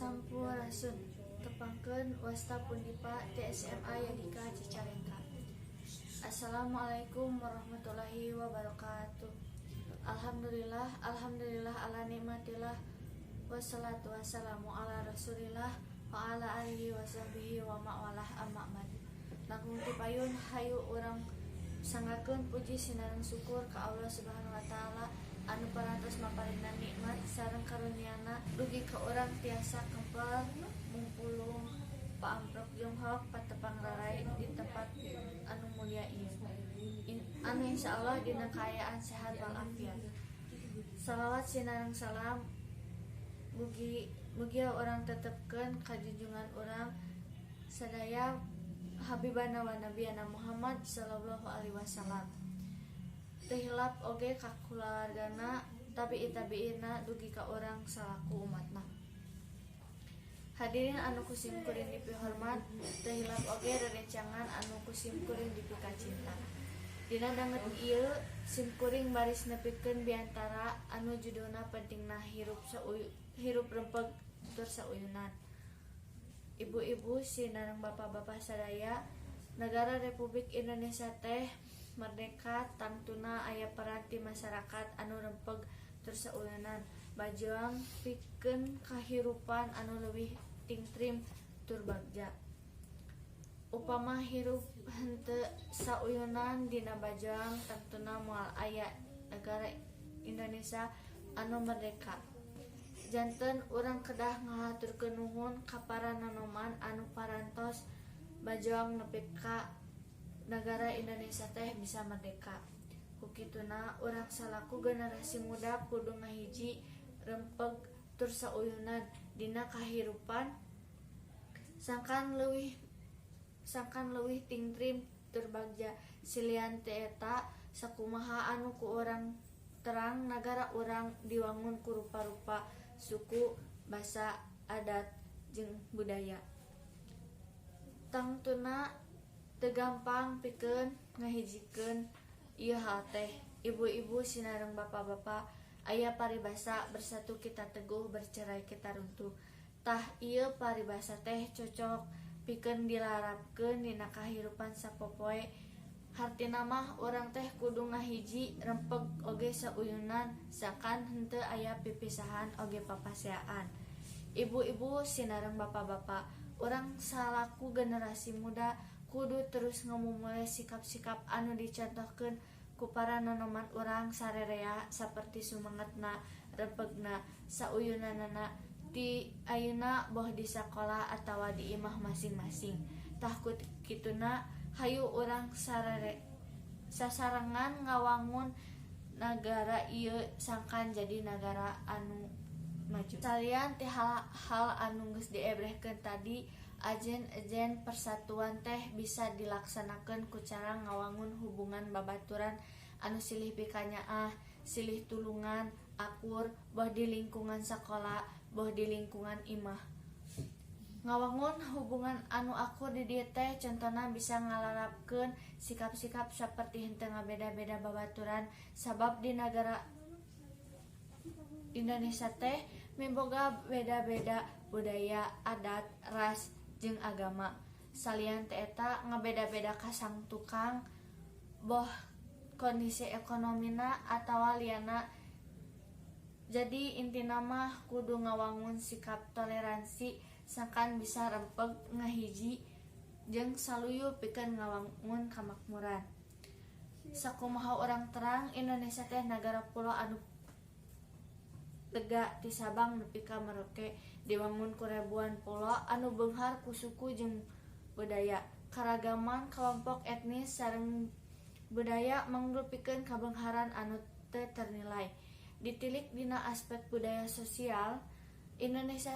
Sampurasun tepangkeun wasta pundipa TSMA Yadika Cicalengka. Assalamualaikum warahmatullahi wabarakatuh. Alhamdulillah ala nikmatillah wassalatu wassalamu ala rasulillah wa ala alihi wa sahbihi wa ma'walah amma ba'd. Langkung tipayun hayu urang sangakeun puji sinareng syukur ka Allah Subhanahu wa taala anu parantos maparingan nikmat sareng karuniana dugi ka urang tiasa kempel mumpulung paamprok jonghok patepang rarai di tempat anu mulia ieu. Anu insyaallah dina kaayaan sehat walafiat. Salawat sinareng salam mugi orang tetepkeun ka junjungan urang sadaya Habibana wa Nabiyana Muhammad sallallahu alaihi wasallam. Tehilap oge ka kulawargana tabi'ina dugi ka urang salaku umatna. Hadirin anu kusim kuring dipi hormat, tehilap oge rerencangan anu kusim kuring dipi kacinta. Dina danget ieu sim kuring baris nepikeun biantara anu judulna pentingna hirup rempeg tur sauyunan. Ibu-ibu sinareng bapak-bapak sadaya, negara Republik Indonesia teh merdeka tangtuna aya peran ti masyarakat anu rempeg tur sauyunan bajuang pikeun kahirupan anu leuwih tingtrim tur bagja. Upama hirup henteu sauyunan dina bajuang tangtuna moal aya negara Indonesia anu merdeka. Janten urang kedah ngahaturkeun nuhun ka para nanoman anu parantos bajuang nepi ka negara Indonesia teh bisa merdeka. Kukituna urang salaku generasi muda kudu ngahiji rempeg tur sauyunan dina kahirupan sangkan leuwih tingtrim tur bagja silian teh eta sakumaha anu ku urang terang nagara urang diwangun ku rupa-rupa suku, basa, adat, jeung budaya. Tangtuna teu gampang pikeun ngahijikeun ieu hal teh. Ibu-ibu sinareng bapak-bapak, aya paribasa bersatu kita teguh, bercerai kita runtuh. Tah ieu paribasa teh cocok pikeun dilarapkeun dina kahirupan sapopoe. Hartina mah urang teh kudu ngahiji rempeg oge sauyunan sakan henteu aya pipisahan oge papaseaan. Ibu-ibu sinareng bapak-bapak, urang salaku generasi muda kudu terus ngamumule sikap-sikap anu dicontohkeun ku para nanoman urang sarerea saperti sumangetna, rempegna, sauyunanana ti ayeuna boh di sakola atawa di imah masing-masing. Tah kituna hayu urang sasarengan ngawangun nagara ieu sangkan jadi negara anu maju. Salian ti hal anu geus diebrehkeun tadi, ajen persatuan teh bisa dilaksanakeun ku cara ngawangun hubungan babaturan anu silih pikanyaah, silih tulungan, akur, boh di lingkungan sakola, boh di lingkungan imah. Ngawangun hubungan anu akur di dieu teh contona bisa ngalarapkeun sikap-sikap saperti henteu ngabeda-beda babaturan sabab di negara Indonesia teh miboga beda-beda budaya, adat, ras, jeung agama. Salian teh eta ngabeda-beda kasang tukang, boh kondisi ekonomina atawa liana. Jadi intina mah kudu ngawangun sikap toleransi sangkan bisa rempeg ngahiji jeung saluyu pikeun ngawangun kamakmuran. Sakumaha urang terang, Indonesia teh nagara pulo anu lega ti Sabang nepi ka Merauke, diwangun ku ribuan pulo anu beunghar ku suku jeung budaya. Karagaman kelompok etnis sareng budaya mangrupikeun kabeungharan anu teu ternilai. Ditilik dina aspek budaya sosial, Indonesia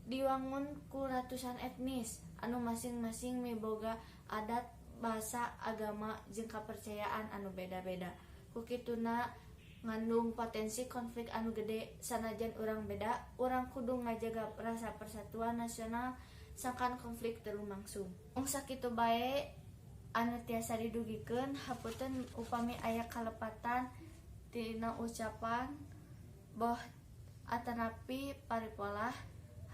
diwangun ku ratusan etnis anu masing-masing miboga adat, bahasa, agama, jeung kapercayaan anu beda-beda. Kukituna ngandung potensi konflik anu gede. Sanajan urang beda, urang kudu ngajaga rasa persatuan nasional sangkan konflik teu lumangsung. Mung sakitu bae anu tiasa didugikeun, hapunten upami aya kalepatan tina ucapan boh atanapi paripolah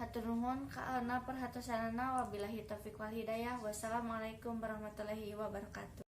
Hatur nuhun kaana perhatosanana wabillahi taufiq wal hidayah. Wassalamualaikum warahmatullahi wabarakatuh.